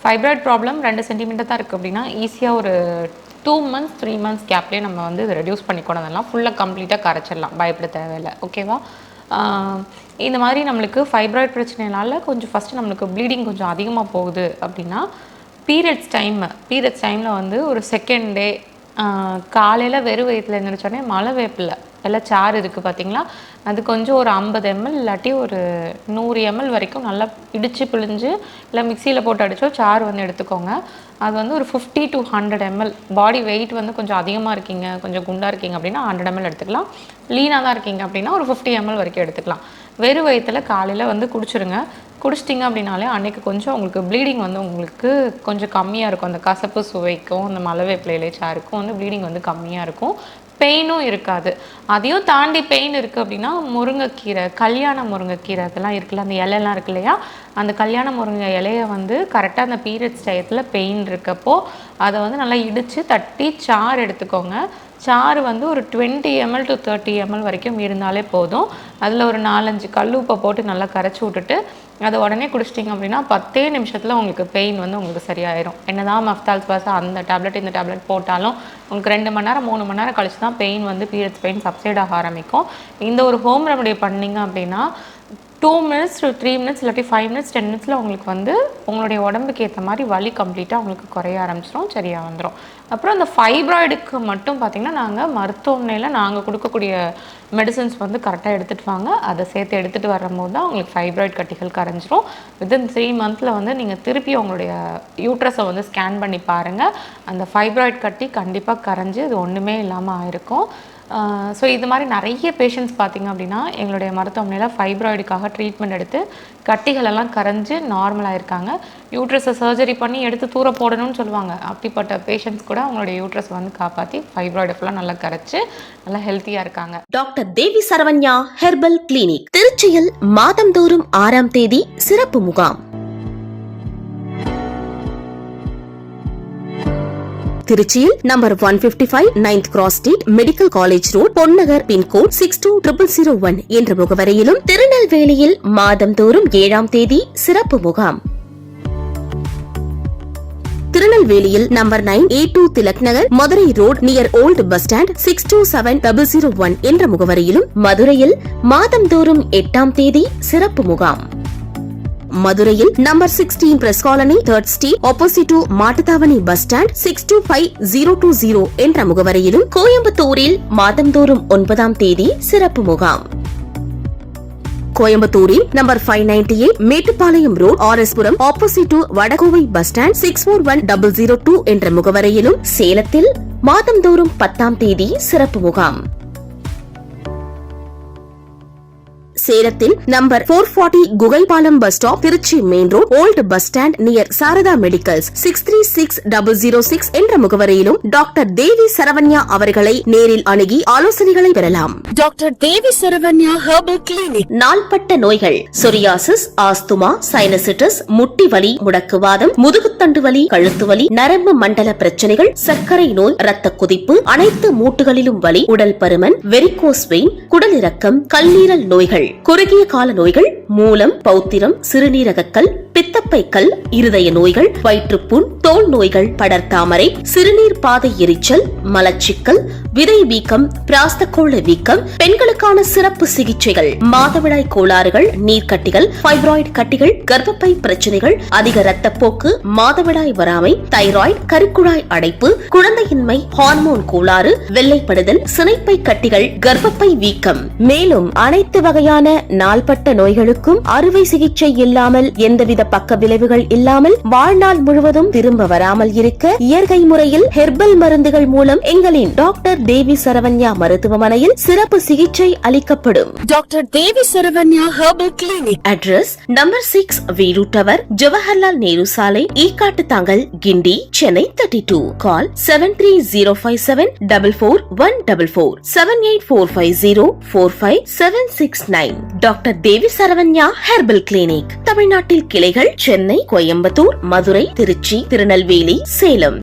Fibroid problem 2 centimetre தான் இருக்குது அப்படின்னா ஈஸியாக ஒரு 2 months 3 months கேப்லேயே நம்ம வந்து இதை ரெடியூஸ் பண்ணிக்கொண்டதெல்லாம் ஃபுல்லாக கம்ப்ளீட்டாக கரைச்சிடலாம், பயப்பட தேவையில்லை. ஓகேவா? இந்த மாதிரி நம்மளுக்கு ஃபைப்ராய்ட் பிரச்சனைனால கொஞ்சம் ஃபஸ்ட்டு நம்மளுக்கு ப்ளீடிங் கொஞ்சம் அதிகமாக போகுது அப்படின்னா பீரியட்ஸ் டைமில் வந்து ஒரு செகண்ட் டே காலையில் வெறும் வயிற்றில் எழுந்திரிச்சோடனே மலை வேப்பில் எல்லாம் சாறு இருக்குது பார்த்தீங்களா, அது கொஞ்சம் ஒரு 50 ml இல்லாட்டி ஒரு 100 ml வரைக்கும் நல்லா இடித்து பிழிஞ்சு இல்லை மிக்சியில் போட்டு அடித்தோ சாறு வந்து எடுத்துக்கோங்க. அது வந்து ஒரு 50 to 100 ml. பாடி வெயிட் வந்து கொஞ்சம் அதிகமாக இருக்கீங்க, கொஞ்சம் குண்டாக இருக்கீங்க அப்படின்னா 100 ml எடுத்துக்கலாம். லீனாக தான் இருக்கீங்க அப்படின்னா ஒரு 50 ml வரைக்கும் எடுத்துக்கலாம். வெறும் வயிற்றில் காலையில் வந்து குடிச்சிருங்க. குடிச்சிட்டிங்க அப்படின்னாலே அன்றைக்கி கொஞ்சம் உங்களுக்கு ப்ளீடிங் வந்து உங்களுக்கு கொஞ்சம் கம்மியாக இருக்கும். அந்த கசப்பு சுவைக்கும் அந்த மலை வேப்பிலையிலே சாருக்கும் வந்து ப்ளீடிங் வந்து கம்மியாக இருக்கும், பெயினும் இருக்காது. அதையும் தாண்டி பெயின் இருக்குது அப்படின்னா முருங்கைக்கீரை, கல்யாண முருங்கைக்கீரை அதெல்லாம் இருக்குல்ல, அந்த இலையெல்லாம் இருக்கு இல்லையா, அந்த கல்யாண முருங்கை இலையை வந்து கரெக்டாக அந்த பீரியட்ஸ் டயத்தில் பெயின் இருக்கப்போ அதை வந்து நல்லா இடித்து தட்டி சாறு எடுத்துக்கோங்க. சாறு வந்து ஒரு 20 ml to 30 ml வரைக்கும் இருந்தாலே போதும். அதில் ஒரு 4-5 கல் உப்பை போட்டு நல்லா கரைச்சி விட்டுட்டு அதை உடனே குடிச்சிட்டிங்க அப்படின்னா 10 நிமிஷத்தில் உங்களுக்கு பெயின் வந்து உங்களுக்கு சரியாயிடும். என்னதான் மெஃப்தால்ஸ்பாஸ் அந்த டேப்லெட் இந்த டேப்லெட் போட்டாலும் உங்களுக்கு 2 மணி நேரம் 3 மணி நேரம் கழிச்சு தான் பெயின் வந்து பீரியட்ஸ் பெயின் சப்சைட் ஆக ஆரம்பிக்கும். இந்த ஒரு ஹோம் ரெமடி பண்ணிங்க அப்படின்னா 2 minutes to 3 minutes இல்லாட்டி 5 minutes 10 minutesல உங்களுக்கு வந்து உங்களுடைய உடம்புக்கு ஏற்ற மாதிரி வலி கம்ப்ளீட்டாக உங்களுக்கு குறைய ஆரம்பிச்சிடும், சரியாக வந்துடும். அப்புறம் அந்த ஃபைப்ராய்டுக்கு மட்டும் பார்த்திங்கன்னா நாங்கள் மருத்துவமனையில் நாங்கள் கொடுக்கக்கூடிய மெடிசன்ஸ் வந்து கரெக்டாக எடுத்துகிட்டு வாங்க. அதை சேர்த்து எடுத்துகிட்டு வரும்போது தான் உங்களுக்கு ஃபைப்ராய்டு கட்டிகள் கரைஞ்சிரும். வித்தின் 3 months வந்து நீங்கள் திருப்பி உங்களுடைய யூட்ரஸை வந்து ஸ்கேன் பண்ணி பாருங்கள். அந்த ஃபைப்ராய்டு கட்டி கண்டிப்பாக கரைஞ்சி அது ஒன்றுமே இல்லாமல் ஆயிருக்கும். ஸோ இது மாதிரி நிறைய பேஷண்ட்ஸ் பார்த்திங்க அப்படின்னா எங்களுடைய மருத்துவமனையில் ஃபைப்ராய்டுக்காக ட்ரீட்மெண்ட் எடுத்து கட்டிகளெல்லாம் கரைஞ்சி நார்மலாக இருக்காங்க. யூட்ரஸை சர்ஜரி பண்ணி எடுத்து தூர போடணும்னு சொல்லுவாங்க. அப்படிப்பட்ட பேஷண்ட்ஸ் கூட அவங்களுடைய யூட்ரஸ் வந்து காப்பாற்றி ஃபைப்ராய்டு ஃபுல்லாக நல்லா கரைச்சி நல்லா ஹெல்த்தியாக இருக்காங்க. Doctor Devi Saravanya herbal clinic திருச்சியில் மாதந்தோறும் 6ஆம் தேதி சிறப்பு முகாம். திருச்சியில் number 155 9th Cross Street, medical college road, Ponnagar, pincode 620001 என்ற முகவரியிலும், திருநெல்வேலியில் மாதந்தோறும் 7ஆம் தேதி சிறப்பு முகாம். திருநெல்வேலியில் number 9 A2 Tilak Nagar, Madurai road near old bus stand 627001 என்ற முகவரியிலும், மதுரையில் மாதந்தோறும் 8ஆம் தேதி சிறப்பு முகாம். மதுரையில் number 16 press colony 3rd street opposite to Mattuthavani bus stand 625020 என்ற முகவரியிலும், கோயம்புத்தூரில் மாதந்தோறும் 9ஆம் தேதி சிறப்பு முகாம். கோயம்புத்தூரில் number 598 Mettupalayam road RS Puram opposite to Vadakovai bus stand 641002 என்ற முகவரியிலும், சேலத்தில் மாதந்தோறும் 10ஆம் தேதி சிறப்பு முகாம். சேலத்தில் number 440 Kugaipalam bus stop, Trichy main road old bus stand near Sarada medicals 636006 என்ற முகவரியிலும் டாக்டர் தேவி சரவண்யா அவர்களை நேரில் அணுகி ஆலோசனைகளை பெறலாம். Doctor Devi Saravanya herbal clinic. நாள்பட்ட நோய்கள், சொரியாசிஸ், ஆஸ்துமா, சைனசிட்டிஸ், முட்டி வலி, முடக்குவாதம், முதுகுத்தண்டு வலி, கழுத்து வலி, நரம்பு மண்டல பிரச்சனைகள், சர்க்கரை நோய், இரத்த கொதிப்பு, அனைத்து மூட்டுகளிலும் வலி, உடல் பருமன், வெரிகோஸ் வெயின், குடலிறக்கம், கல்லீரல் நோய்கள், குறுகிய கால நோய்கள், மூலம், பௌத்திரம், சிறுநீரகக்கல், பித்தப்பைக்கல், இருதய நோய்கள், வயிற்றுப்புண், தோல் நோய்கள், படர்தாமரை, சிறுநீர் பாதை எரிச்சல், மலச்சிக்கல், விதை வீக்கம், பிராஸ்தக்கோள வீக்கம், பெண்களுக்கான சிறப்பு சிகிச்சைகள், மாதவிடாய் கோளாறுகள், நீர்க்கட்டிகள், ஃபைப்ராய்டு கட்டிகள், கர்ப்பப்பை பிரச்சனைகள், அதிக இரத்தப்போக்கு, மாதவிடாய் வராமை, தைராய்டு, கருக்குழாய் அடைப்பு, குழந்தையின்மை, ஹார்மோன் கோளாறு, வெள்ளைப்படுதல், சினைப்பை கட்டிகள், கர்ப்பப்பை வீக்கம், மேலும் அனைத்து வகையான நாள்பட்ட நோய்களுக்கும் அறுவை சிகிச்சை இல்லாமல், எந்தவித பக்க விளைவுகள் இல்லாமல், வாழ்நாள் முழுவதும் திரும்ப வராமல் இருக்க இயற்கை முறையில் ஹெர்பல் மருந்துகள் மூலம் எங்களின் டாக்டர் தேவி சரவண்யா மருத்துவமனையில் சிறப்பு சிகிச்சை அளிக்கப்படும். Doctor Devi Saravanya herbal clinic. Address number 6 Veeru tower, Jawaharlal Nehru சாலை, Ekkattu Thangal, Guindy, Chennai 32. Call 7305744144 78450456769. Doctor Devi Saravanya herbal clinic. தமிழ்நாட்டில் கிளைகள் சென்னை, கோயம்புத்தூர், மதுரை, திருச்சி, திருநெல்வேலி, சேலம்.